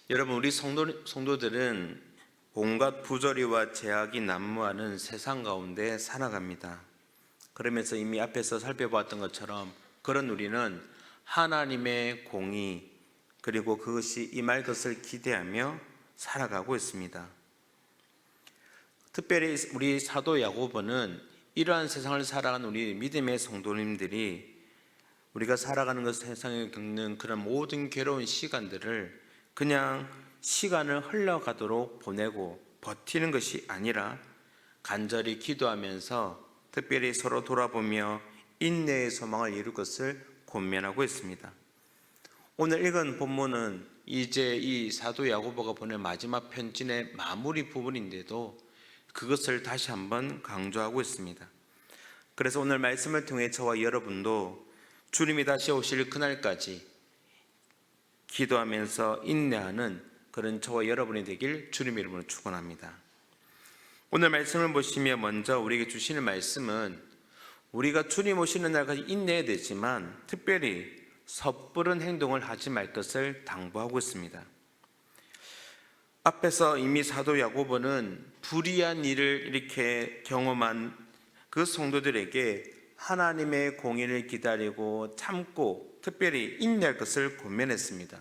여러분, 우리 성도들은 온갖 부조리와 제약이 난무하는 세상 가운데 살아갑니다. 그러면서 이미 앞에서 살펴보았던 것처럼 그런 우리는 하나님의 공의 그리고 그것이 임할 것을 기대하며 살아가고 있습니다. 특별히 우리 사도 야고보는 이러한 세상을 살아가는 우리 믿음의 성도님들이 우리가 살아가는 것, 세상에 겪는 그런 모든 괴로운 시간들을 그냥 시간을 흘러가도록 보내고 버티는 것이 아니라 간절히 기도하면서 특별히 서로 돌아보며 인내의 소망을 이룰 것을 권면하고 있습니다. 오늘 읽은 본문은 이제 이 사도 야고보가 보낸 마지막 편지의 마무리 부분인데도 그것을 다시 한번 강조하고 있습니다. 그래서 오늘 말씀을 통해 저와 여러분도 주님이 다시 오실 그날까지 기도하면서 인내하는 그런 저와 여러분이 되길 주님의 이름으로 축원합니다. 오늘 말씀을 보시면 먼저 우리에게 주시는 말씀은 우리가 주님 오시는 날까지 인내해야 되지만 특별히 섣부른 행동을 하지 말 것을 당부하고 있습니다. 앞에서 이미 사도 야고보는 불의한 일을 이렇게 경험한 그 성도들에게 하나님의 공의를 기다리고 참고 특별히 인내할 것을 권면했습니다.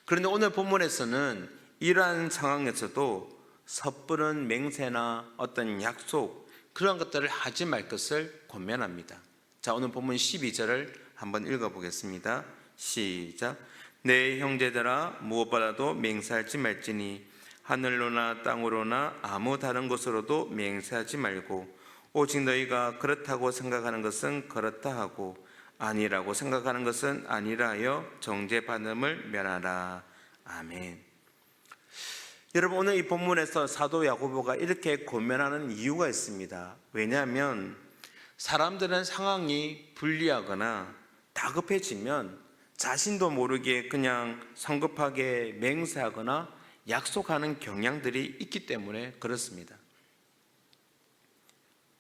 그런데 오늘 본문에서는 이러한 상황에서도 섣부른 맹세나 어떤 약속 그런 것들을 하지 말 것을 권면합니다. 자, 오늘 본문 12절을 한번 읽어보겠습니다. 시작. 내 형제들아 무엇보다도 맹세하지 말지니 하늘로나 땅으로나 아무 다른 곳으로도 맹세하지 말고 오직 너희가 그렇다고 생각하는 것은 그렇다 하고 아니라고 생각하는 것은 아니라 하여 정죄받음을 면하라. 아멘. 여러분, 오늘 이 본문에서 사도 야고보가 이렇게 권면하는 이유가 있습니다. 왜냐하면 사람들은 상황이 불리하거나 다급해지면 자신도 모르게 그냥 성급하게 맹세하거나 약속하는 경향들이 있기 때문에 그렇습니다.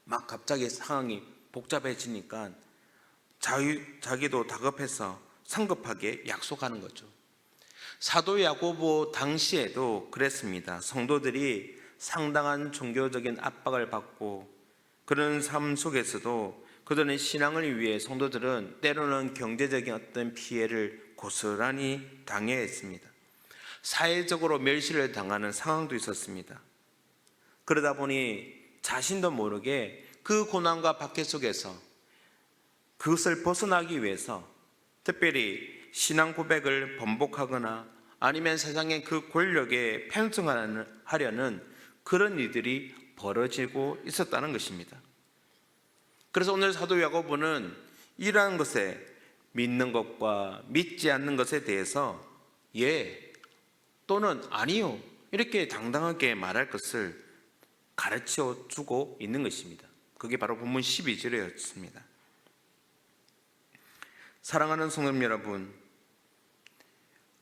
막 갑자기 상황이 복잡해지니까 자기도 다급해서 성급하게 약속하는 거죠. 사도 야고보 당시에도 그랬습니다. 성도들이 상당한 종교적인 압박을 받고 그런 삶 속에서도 그들의 신앙을 위해 성도들은 때로는 경제적인 어떤 피해를 고스란히 당해야 했습니다. 사회적으로 멸시를 당하는 상황도 있었습니다. 그러다 보니 자신도 모르게 그 고난과 박해 속에서 그것을 벗어나기 위해서 특별히 신앙 고백을 번복하거나 아니면 세상의 그 권력에 편승하려는 그런 일들이 벌어지고 있었다는 것입니다. 그래서 오늘 사도 야고보는 이러한 것에 믿는 것과 믿지 않는 것에 대해서 예 또는 아니요 이렇게 당당하게 말할 것을 가르쳐 주고 있는 것입니다. 그게 바로 본문 12절이었습니다. 사랑하는 성도 여러분,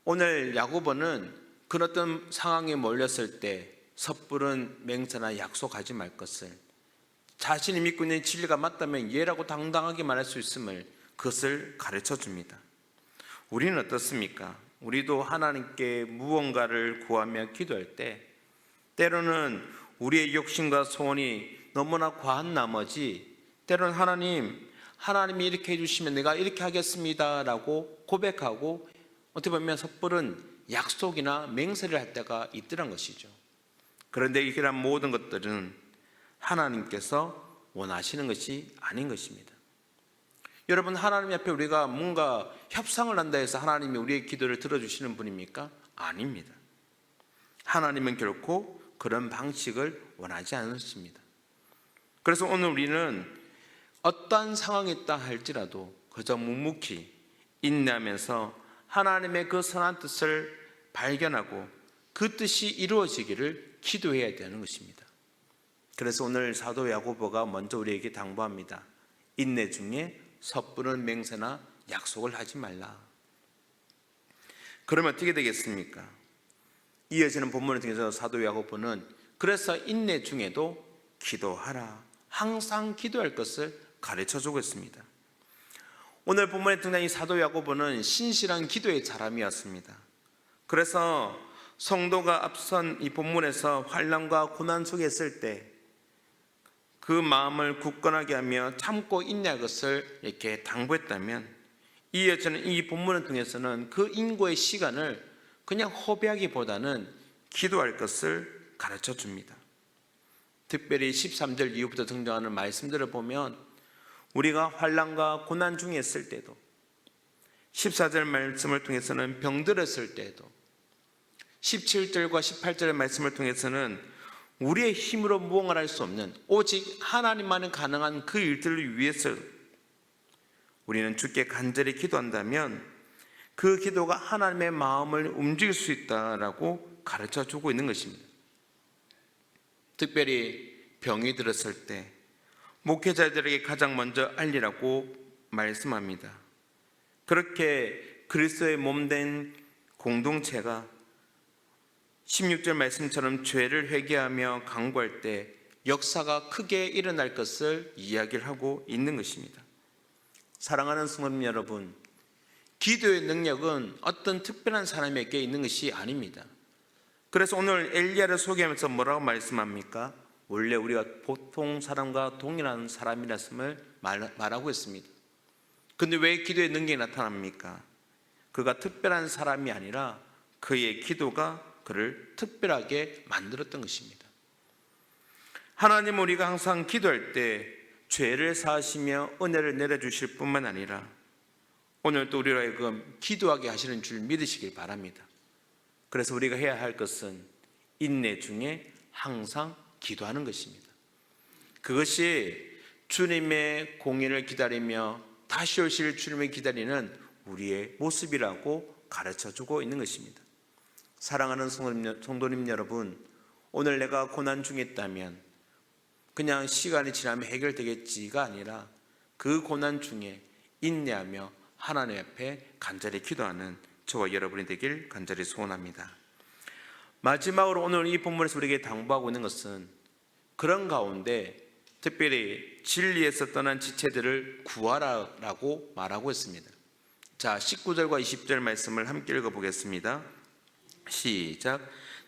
오늘 야고보는 그런 어떤 상황에 몰렸을 때 섣부른 맹세나 약속하지 말 것을, 자신이 믿고 있는 진리가 맞다면 예라고 당당하게 말할 수 있음을 그것을 가르쳐 줍니다. 우리는 어떻습니까? 우리도 하나님께 무언가를 구하며 기도할 때 때로는 우리의 욕심과 소원이 너무나 과한 나머지 때로는 하나님이 이렇게 해주시면 내가 이렇게 하겠습니다 라고 고백하고 어떻게 보면 섣부른 약속이나 맹세를 할 때가 있더란 것이죠. 그런데 이러한 모든 것들은 하나님께서 원하시는 것이 아닌 것입니다. 여러분, 하나님 앞에 우리가 뭔가 협상을 한다 해서 하나님이 우리의 기도를 들어주시는 분입니까? 아닙니다. 하나님은 결코 그런 방식을 원하지 않으십니다. 그래서 오늘 우리는 어떠한 상황이 있다 할지라도 그저 묵묵히 인내하면서 하나님의 그 선한 뜻을 발견하고 그 뜻이 이루어지기를 기도해야 되는 것입니다. 그래서 오늘 사도 야고보가 먼저 우리에게 당부합니다. 인내 중에 섣부른 맹세나 약속을 하지 말라. 그러면 어떻게 되겠습니까? 이어지는 본문을 통해서 사도 야고보는 그래서 인내 중에도 기도하라, 항상 기도할 것을 가르쳐주고 있습니다. 오늘 본문에 등장한 이 사도 야고보는 신실한 기도의 사람이었습니다. 그래서 성도가 앞선 이 본문에서 환난과 고난 속에 있을 때 그 마음을 굳건하게 하며 참고 인내할 것을 이렇게 당부했다면, 이에 저는 이 본문을 통해서는 그 인고의 시간을 그냥 허비하기보다는 기도할 것을 가르쳐 줍니다. 특별히 13절 이후부터 등장하는 말씀들을 보면 우리가 환난과 고난 중에 있을 때도, 14절 말씀을 통해서는 병들었을 때도, 17절과 18절의 말씀을 통해서는 우리의 힘으로 무언가를 할 수 없는 오직 하나님만이 가능한 그 일들을 위해서 우리는 주께 간절히 기도한다면 그 기도가 하나님의 마음을 움직일 수 있다라고 가르쳐 주고 있는 것입니다. 특별히 병이 들었을 때 목회자들에게 가장 먼저 알리라고 말씀합니다. 그렇게 그리스도의 몸된 공동체가 16절 말씀처럼 죄를 회개하며 간구할 때 역사가 크게 일어날 것을 이야기를 하고 있는 것입니다. 사랑하는 성도님 여러분, 기도의 능력은 어떤 특별한 사람에게 있는 것이 아닙니다. 그래서 오늘 엘리야를 소개하면서 뭐라고 말씀합니까? 원래 우리가 보통 사람과 동일한 사람이었음을 말하고 있습니다. 근데 왜 기도의 능력이 나타납니까? 그가 특별한 사람이 아니라 그의 기도가 그를 특별하게 만들었던 것입니다. 하나님, 우리가 항상 기도할 때 죄를 사하시며 은혜를 내려주실 뿐만 아니라 오늘도 우리로 하여금 기도하게 하시는 줄 믿으시길 바랍니다. 그래서 우리가 해야 할 것은 인내 중에 항상 기도하는 것입니다. 그것이 주님의 공의를 기다리며 다시 오실 주님을 기다리는 우리의 모습이라고 가르쳐주고 있는 것입니다. 사랑하는 성도님 여러분, 오늘 내가 고난 중에 있다면 그냥 시간이 지나면 해결되겠지가 아니라 그 고난 중에 인내하며 하나님 앞에 간절히 기도하는 저와 여러분이 되길 간절히 소원합니다. 마지막으로 오늘 이 본문에서 우리에게 당부하고 있는 것은 그런 가운데 특별히 진리에서 떠난 지체들을 구하라라고 말하고 있습니다. 자, 19절과 20절 말씀을 함께 읽어보겠습니다. 시작.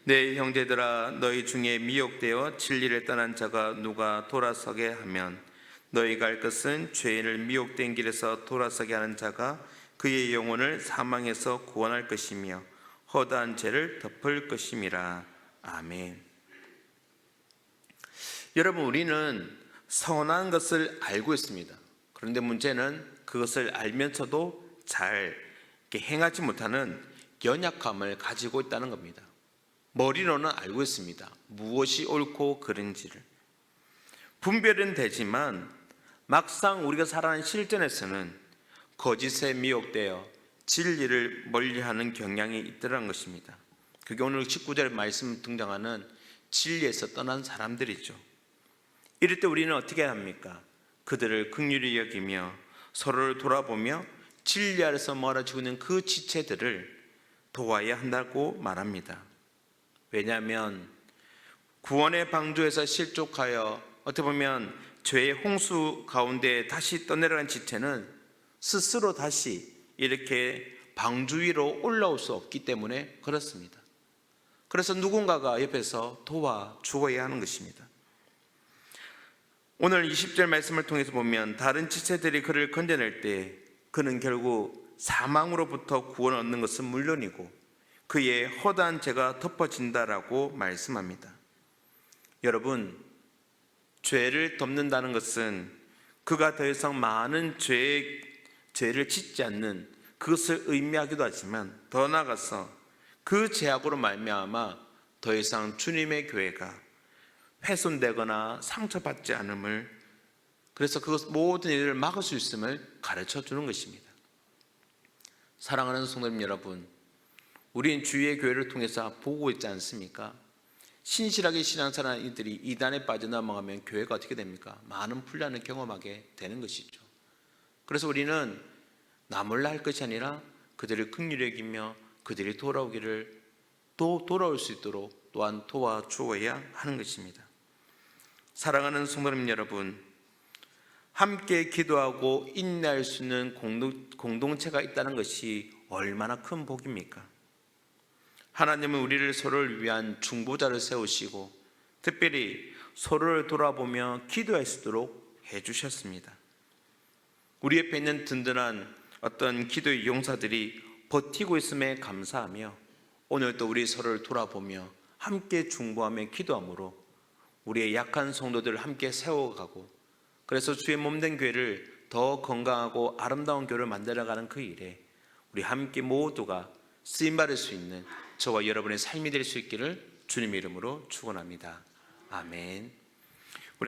내 형제들아, 너희 중에 미혹되어 진리를 떠난 자가 누가 돌아서게 하면 너희가 알 것은 죄인을 미혹된 길에서 돌아서게 하는 자가 그의 영혼을 사망에서 구원할 것이며 허다한 죄를 덮을 것임이라. 아멘. 여러분, 우리는 선한 것을 알고 있습니다. 그런데 문제는 그것을 알면서도 잘 행하지 못하는 연약함을 가지고 있다는 겁니다. 머리로는 알고 있습니다. 무엇이 옳고 그른지를. 분별은 되지만 막상 우리가 살아가는 실전에서는 거짓에 미혹되어 진리를 멀리하는 경향이 있더라는 것입니다. 그게 오늘 19절 말씀 등장하는 진리에서 떠난 사람들이죠. 이럴 때 우리는 어떻게 합니까? 그들을 긍휼히 여기며 서로를 돌아보며 진리 아래서 멀어지고 있는 그 지체들을 도와야 한다고 말합니다. 왜냐하면 구원의 방주에서 실족하여 어떻게 보면 죄의 홍수 가운데 다시 떠내려간 지체는 스스로 다시 이렇게 방주 위로 올라올 수 없기 때문에 그렇습니다. 그래서 누군가가 옆에서 도와주어야 하는 것입니다. 오늘 20절 말씀을 통해서 보면 다른 지체들이 그를 건져낼 때 그는 결국 사망으로부터 구원을 얻는 것은 물론이고 그의 허다한 죄가 덮어진다라고 말씀합니다. 여러분, 죄를 덮는다는 것은 그가 더 이상 많은 죄를 짓지 않는 그것을 의미하기도 하지만 더 나아가서 그 죄악으로 말미암아 더 이상 주님의 교회가 훼손되거나 상처받지 않음을, 그래서 그것 모든 일을 막을 수 있음을 가르쳐 주는 것입니다. 사랑하는 성도님 여러분, 우리는 주의 교회를 통해서 보고 있지 않습니까? 신실하게 신앙생활하는 이들이 이단에 빠져나가면 교회가 어떻게 됩니까? 많은 분란을 경험하게 되는 것이죠. 그래서 우리는 나 몰라 할 것이 아니라 그들을 긍휼히 여기며 그들이 돌아오기를 또 돌아올 수 있도록 또한 도와주어야 하는 것입니다. 사랑하는 성도님 여러분, 함께 기도하고 인내할 수 있는 공동체가 있다는 것이 얼마나 큰 복입니까? 하나님은 우리를 서로를 위한 중보자를 세우시고 특별히 서로를 돌아보며 기도할 수 있도록 해주셨습니다. 우리 옆에 있는 든든한 어떤 기도의 용사들이 버티고 있음에 감사하며 오늘도 우리 서로를 돌아보며 함께 중보하며 기도함으로 우리의 약한 성도들을 함께 세워가고 그래서 주의 몸된 교회를 더 건강하고 아름다운 교회를 만들어가는 그 일에 우리 함께 모두가 쓰임받을 수 있는 저와 여러분의 삶이 될 수 있기를 주님의 이름으로 축원합니다. 아멘.